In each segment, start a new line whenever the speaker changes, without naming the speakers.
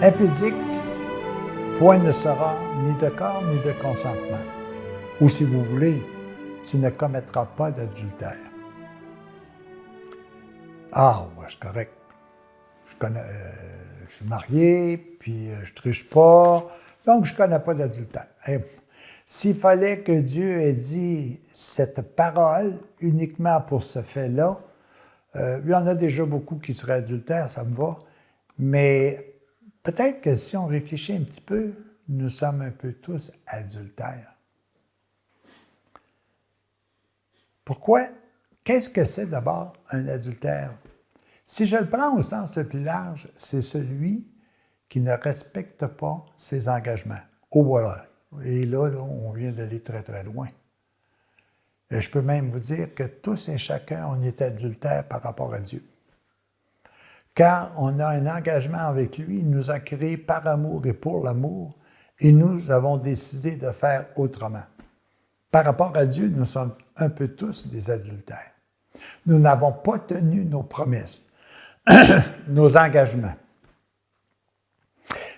Impudique, point ne sera ni de corps ni de consentement. Ou si vous voulez, tu ne commettras pas d'adultère. Ah, ouais, c'est correct. Je suis marié, puis je triche pas, donc je ne connais pas d'adultère. S'il fallait que Dieu ait dit cette parole uniquement pour ce fait-là, il y en a déjà beaucoup qui seraient adultères, ça me va, mais peut-être que si on réfléchit un petit peu, nous sommes un peu tous adultères. Pourquoi? Qu'est-ce que c'est d'abord un adultère? Si je le prends au sens le plus large, c'est celui qui ne respecte pas ses engagements. Oh voilà! Et là, on vient d'aller très, très loin. Et je peux même vous dire que tous et chacun, on est adultère par rapport à Dieu. Car on a un engagement avec lui, il nous a créés par amour et pour l'amour, et nous avons décidé de faire autrement. Par rapport à Dieu, nous sommes un peu tous des adultères. Nous n'avons pas tenu nos promesses, nos engagements.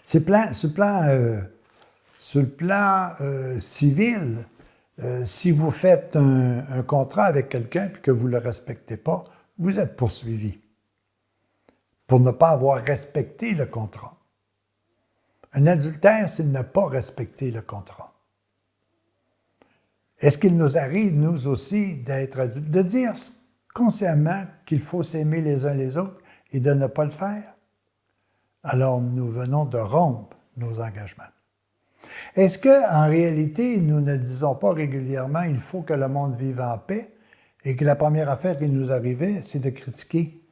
Sur le plan civil, si vous faites un contrat avec quelqu'un et que vous ne le respectez pas, vous êtes poursuivi pour ne pas avoir respecté le contrat. Un adultère, c'est ne pas respecter le contrat. Est-ce qu'il nous arrive, nous aussi, d'être adultes, de dire consciemment qu'il faut s'aimer les uns les autres et de ne pas le faire? Alors nous venons de rompre nos engagements. Est-ce qu'en réalité, nous ne disons pas régulièrement « il faut que le monde vive en paix » et que la première affaire qui nous arrivait, c'est de critiquer,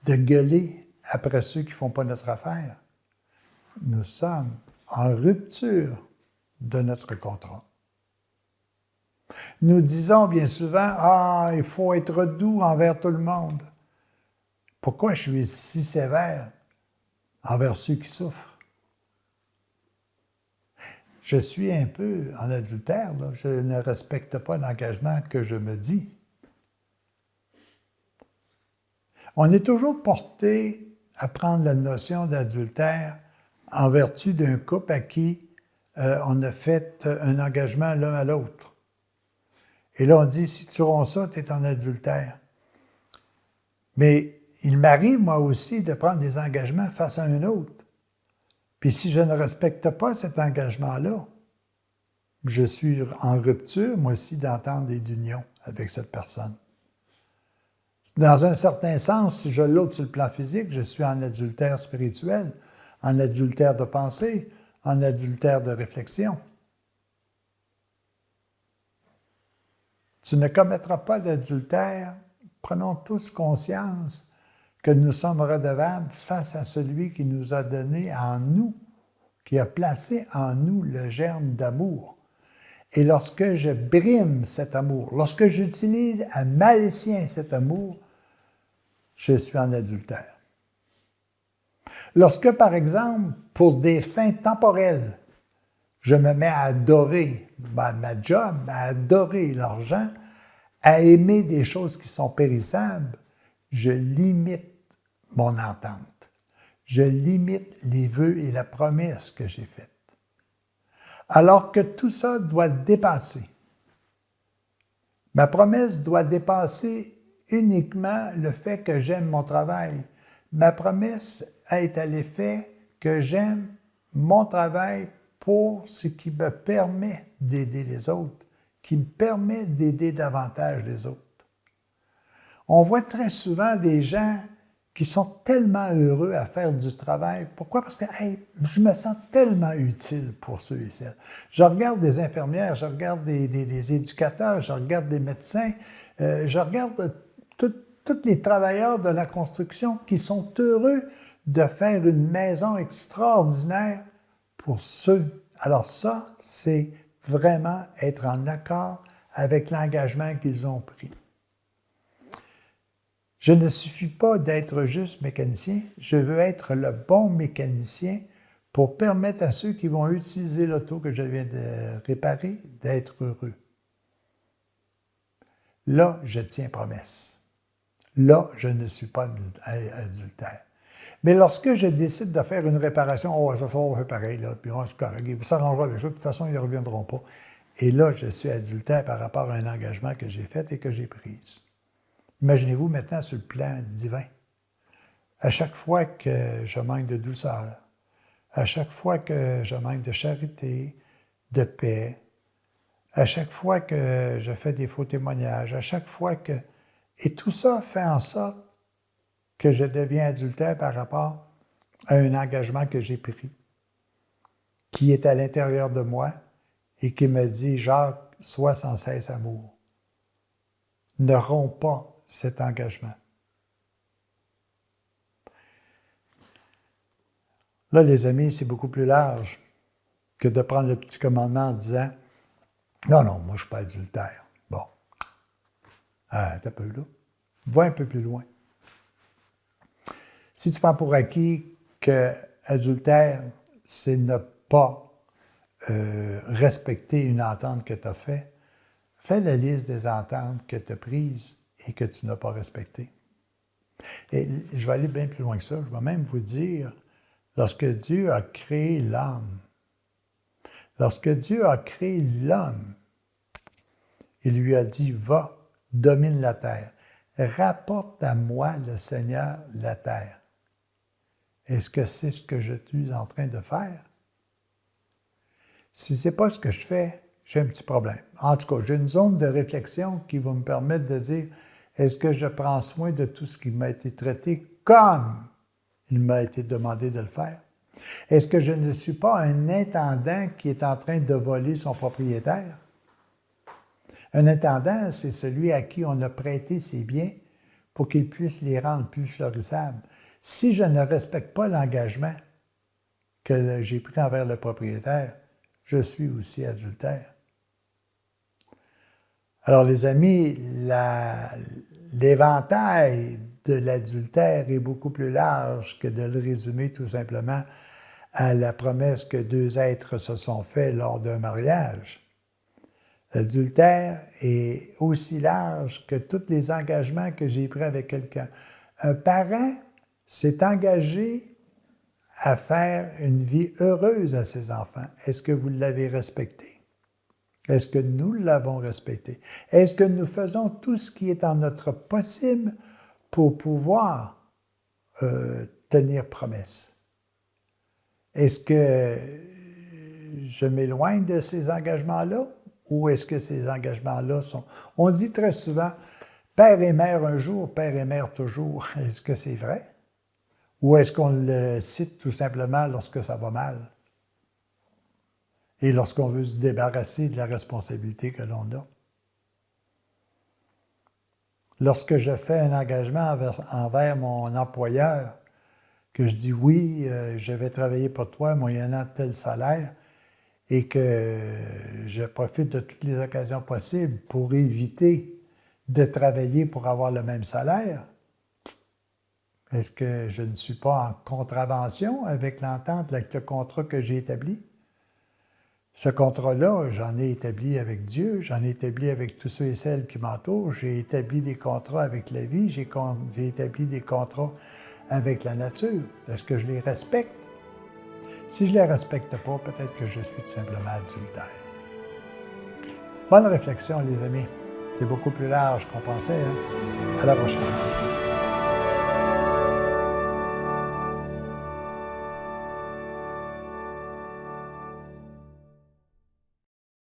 de gueuler après ceux qui ne font pas notre affaire? Nous sommes en rupture de notre contrat. Nous disons bien souvent « ah, il faut être doux envers tout le monde ». Pourquoi je suis si sévère envers ceux qui souffrent? Je suis un peu en adultère, là. Je ne respecte pas l'engagement que je me dis. On est toujours porté à prendre la notion d'adultère en vertu d'un couple à qui on a fait un engagement l'un à l'autre. Et là, on dit, si tu romps ça, tu es en adultère. Mais il m'arrive, moi aussi, de prendre des engagements face à un autre. Puis si je ne respecte pas cet engagement-là, je suis en rupture, moi aussi, d'entente et d'union avec cette personne. Dans un certain sens, si je l'autre sur le plan physique, je suis en adultère spirituel, en adultère de pensée, en adultère de réflexion. Tu ne commettras pas d'adultère. Prenons tous conscience que nous sommes redevables face à celui qui nous a donné en nous, qui a placé en nous le germe d'amour. Et lorsque je brime cet amour, lorsque j'utilise à mal escient cet amour, je suis en adultère. Lorsque, par exemple, pour des fins temporelles, je me mets à adorer ma job, à adorer l'argent, à aimer des choses qui sont périssables, je limite mon entente. Je limite les vœux et la promesse que j'ai faite. Alors que tout ça doit dépasser. Ma promesse doit dépasser uniquement le fait que j'aime mon travail. Ma promesse est à l'effet que j'aime mon travail pour ce qui me permet d'aider les autres, qui me permet d'aider davantage les autres. On voit très souvent des gens qui sont tellement heureux à faire du travail. Pourquoi? Parce que je me sens tellement utile pour ceux et celles. Je regarde des infirmières, je regarde des éducateurs, je regarde des médecins, je regarde tous les travailleurs de la construction qui sont heureux de faire une maison extraordinaire pour ceux. Alors ça, c'est vraiment être en accord avec l'engagement qu'ils ont pris. Je ne suffis pas d'être juste mécanicien, je veux être le bon mécanicien pour permettre à ceux qui vont utiliser l'auto que je viens de réparer d'être heureux. Là, je tiens promesse. Là, je ne suis pas adultère. Mais lorsque je décide de faire une réparation, oh, ça va faire pareil, là, puis c'est correct, ils s'arrangeront avec ça, de toute façon, ils ne reviendront pas. Et là, je suis adultère par rapport à un engagement que j'ai fait et que j'ai pris. Imaginez-vous maintenant sur le plan divin. À chaque fois que je manque de douceur, à chaque fois que je manque de charité, de paix, à chaque fois que je fais des faux témoignages, à chaque fois que... Et tout ça fait en sorte que je deviens adultère par rapport à un engagement que j'ai pris, qui est à l'intérieur de moi et qui me dit, Jacques, sois sans cesse amour. Ne romps pas cet engagement. Là, les amis, c'est beaucoup plus large que de prendre le petit commandement en disant « Non, non, moi, je ne suis pas adultère. » Bon. Ah, t'as peu là. Va un peu plus loin. Si tu prends pour acquis que adultère, c'est ne pas respecter une entente que tu as faite, fais la liste des ententes que tu as prises et que tu n'as pas respectées. Et je vais aller bien plus loin que ça. Je vais même vous dire, lorsque Dieu a créé l'homme, il lui a dit, va, domine la terre. Rapporte à moi, le Seigneur, la terre. Est-ce que c'est ce que je suis en train de faire? Si ce n'est pas ce que je fais, j'ai un petit problème. En tout cas, j'ai une zone de réflexion qui va me permettre de dire, est-ce que je prends soin de tout ce qui m'a été traité comme il m'a été demandé de le faire? Est-ce que je ne suis pas un intendant qui est en train de voler son propriétaire? Un intendant, c'est celui à qui on a prêté ses biens pour qu'il puisse les rendre plus florissables. Si je ne respecte pas l'engagement que j'ai pris envers le propriétaire, je suis aussi adultère. Alors, les amis, l'éventail de l'adultère est beaucoup plus large que de le résumer tout simplement à la promesse que deux êtres se sont faits lors d'un mariage. L'adultère est aussi large que tous les engagements que j'ai pris avec quelqu'un. Un parent s'est engagé à faire une vie heureuse à ses enfants. Est-ce que vous l'avez respecté? Est-ce que nous l'avons respecté? Est-ce que nous faisons tout ce qui est en notre possible pour pouvoir tenir promesse? Est-ce que je m'éloigne de ces engagements-là ou est-ce que ces engagements-là sont... On dit très souvent « père et mère un jour, père et mère toujours ». Est-ce que c'est vrai? Ou est-ce qu'on le cite tout simplement lorsque ça va mal? Et lorsqu'on veut se débarrasser de la responsabilité que l'on a. Lorsque je fais un engagement envers mon employeur, que je dis oui, je vais travailler pour toi moyennant tel salaire, et que je profite de toutes les occasions possibles pour éviter de travailler pour avoir le même salaire, est-ce que je ne suis pas en contravention avec l'entente, avec le contrat que j'ai établi? Ce contrat-là, j'en ai établi avec Dieu, j'en ai établi avec tous ceux et celles qui m'entourent, j'ai établi des contrats avec la vie, j'ai établi des contrats avec la nature. Est-ce que je les respecte? Si je ne les respecte pas, peut-être que je suis tout simplement adultère. Bonne réflexion, les amis. C'est beaucoup plus large qu'on pensait. Hein? À la prochaine.